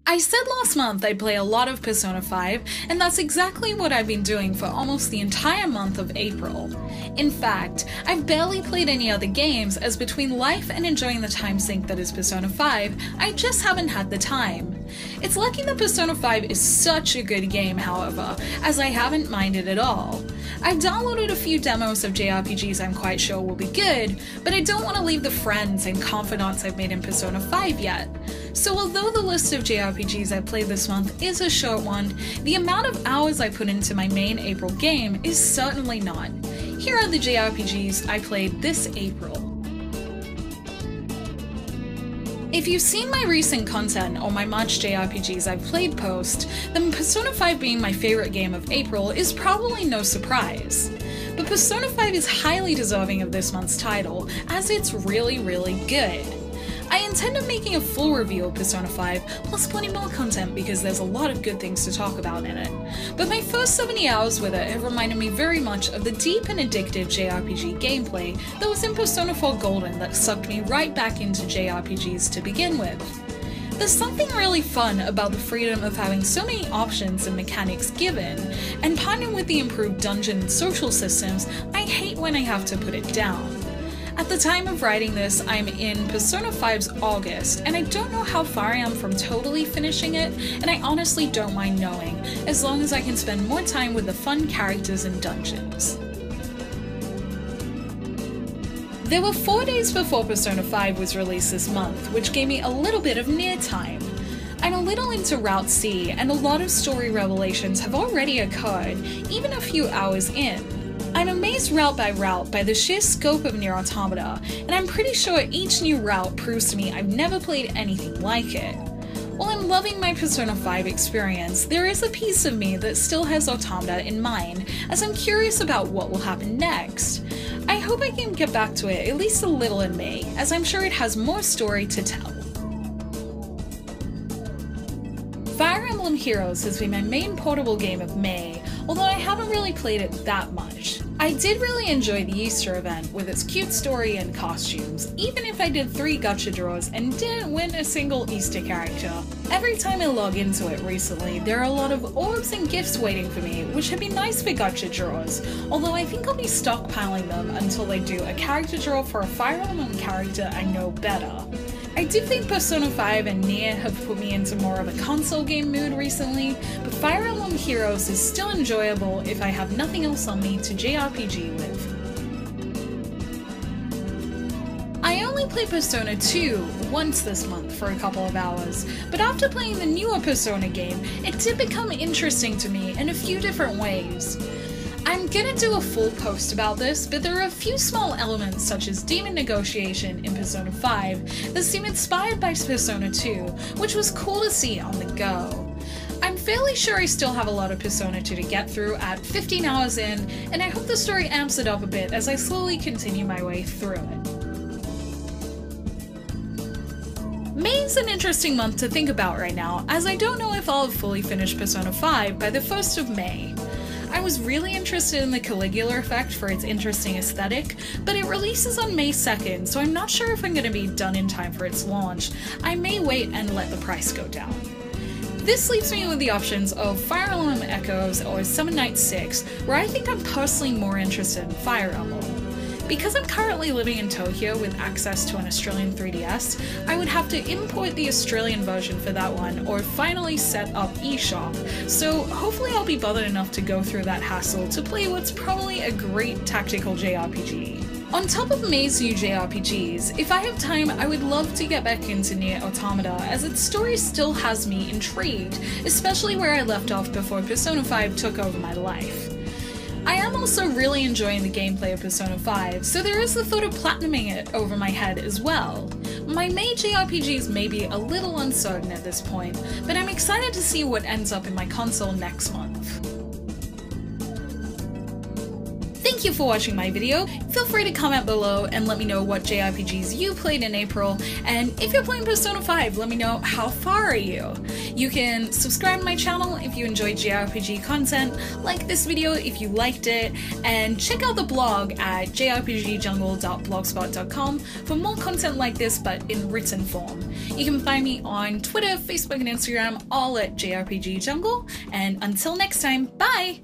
I said last month I'd play a lot of Persona 5, and that's exactly what I've been doing for almost the entire month of April. In fact, I've barely played any other games, as between life and enjoying the time sink that is Persona 5, I just haven't had the time. It's lucky that Persona 5 is such a good game, however, as I haven't minded at all. I've downloaded a few demos of JRPGs I'm quite sure will be good, but I don't want to leave the friends and confidants I've made in Persona 5 yet. So although the list of JRPGs I played this month is a short one, the amount of hours I put into my main April game is certainly not. Here are the JRPGs I played this April. If you've seen my recent content on my March JRPGs I've played post, then Persona 5 being my favorite game of April is probably no surprise. But Persona 5 is highly deserving of this month's title, as it's really good. I intend on making a full review of Persona 5, plus plenty more content because there's a lot of good things to talk about in it. But my first 70 hours with it have reminded me very much of the deep and addictive JRPG gameplay that was in Persona 4 Golden that sucked me right back into JRPGs to begin with. There's something really fun about the freedom of having so many options and mechanics given, and partnered with the improved dungeon and social systems, I hate when I have to put it down. At the time of writing this, I'm in Persona 5's August, and I don't know how far I am from totally finishing it, and I honestly don't mind knowing, as long as I can spend more time with the fun characters and dungeons. There were 4 days before Persona 5 was released this month, which gave me a little bit of near time. I'm a little into Route C, and a lot of story revelations have already occurred, even a few hours in. I'm amazed route by route by the sheer scope of Nier Automata, and I'm pretty sure each new route proves to me I've never played anything like it. While I'm loving my Persona 5 experience, there is a piece of me that still has Automata in mind, as I'm curious about what will happen next. I hope I can get back to it at least a little in May, as I'm sure it has more story to tell. Fire Emblem Heroes has been my main portable game of May, although I haven't really played it that much. I did really enjoy the Easter event with its cute story and costumes, even if I did 3 gacha draws and didn't win a single Easter character. Every time I log into it recently, there are a lot of orbs and gifts waiting for me, which would be nice for gacha draws, although I think I'll be stockpiling them until they do a character draw for a Fire Emblem character I know better. I do think Persona 5 and Nier have put me into more of a console game mood recently, but Fire Emblem Heroes is still enjoyable if I have nothing else on me to JRPG with. I only played Persona 2 once this month for a couple of hours, but after playing the newer Persona game, it did become interesting to me in a few different ways. I'm gonna do a full post about this, but there are a few small elements such as demon negotiation in Persona 5 that seem inspired by Persona 2, which was cool to see on the go. I'm fairly sure I still have a lot of Persona 2 to get through at 15 hours in, and I hope the story amps it up a bit as I slowly continue my way through it. May's an interesting month to think about right now, as I don't know if I'll have fully finished Persona 5 by the 1st of May. I was really interested in the Caligula effect for its interesting aesthetic, but it releases on May 2nd, so I'm not sure if I'm going to be done in time for its launch. I may wait and let the price go down. This leaves me with the options of Fire Emblem Echoes or Summon Night 6, where I think I'm personally more interested in Fire Emblem. Because I'm currently living in Tokyo with access to an Australian 3DS, I would have to import the Australian version for that one or finally set up eShop, so hopefully I'll be bothered enough to go through that hassle to play what's probably a great tactical JRPG. On top of May's new JRPGs, if I have time I would love to get back into Nier Automata, as its story still has me intrigued, especially where I left off before Persona 5 took over my life. I am also really enjoying the gameplay of Persona 5, so there is the thought of platinuming it over my head as well. My May JRPGs may be a little uncertain at this point, but I'm excited to see what ends up in my console next month. Thank thank you for watching my video. Feel free to comment below and let me know what JRPGs you played in April, and if you're playing Persona 5, let me know how far are you. You can subscribe to my channel if you enjoy JRPG content, like this video if you liked it, and check out the blog at jrpgjungle.blogspot.com for more content like this but in written form. You can find me on Twitter, Facebook, and Instagram, all at JRPG Jungle, and until next time, bye!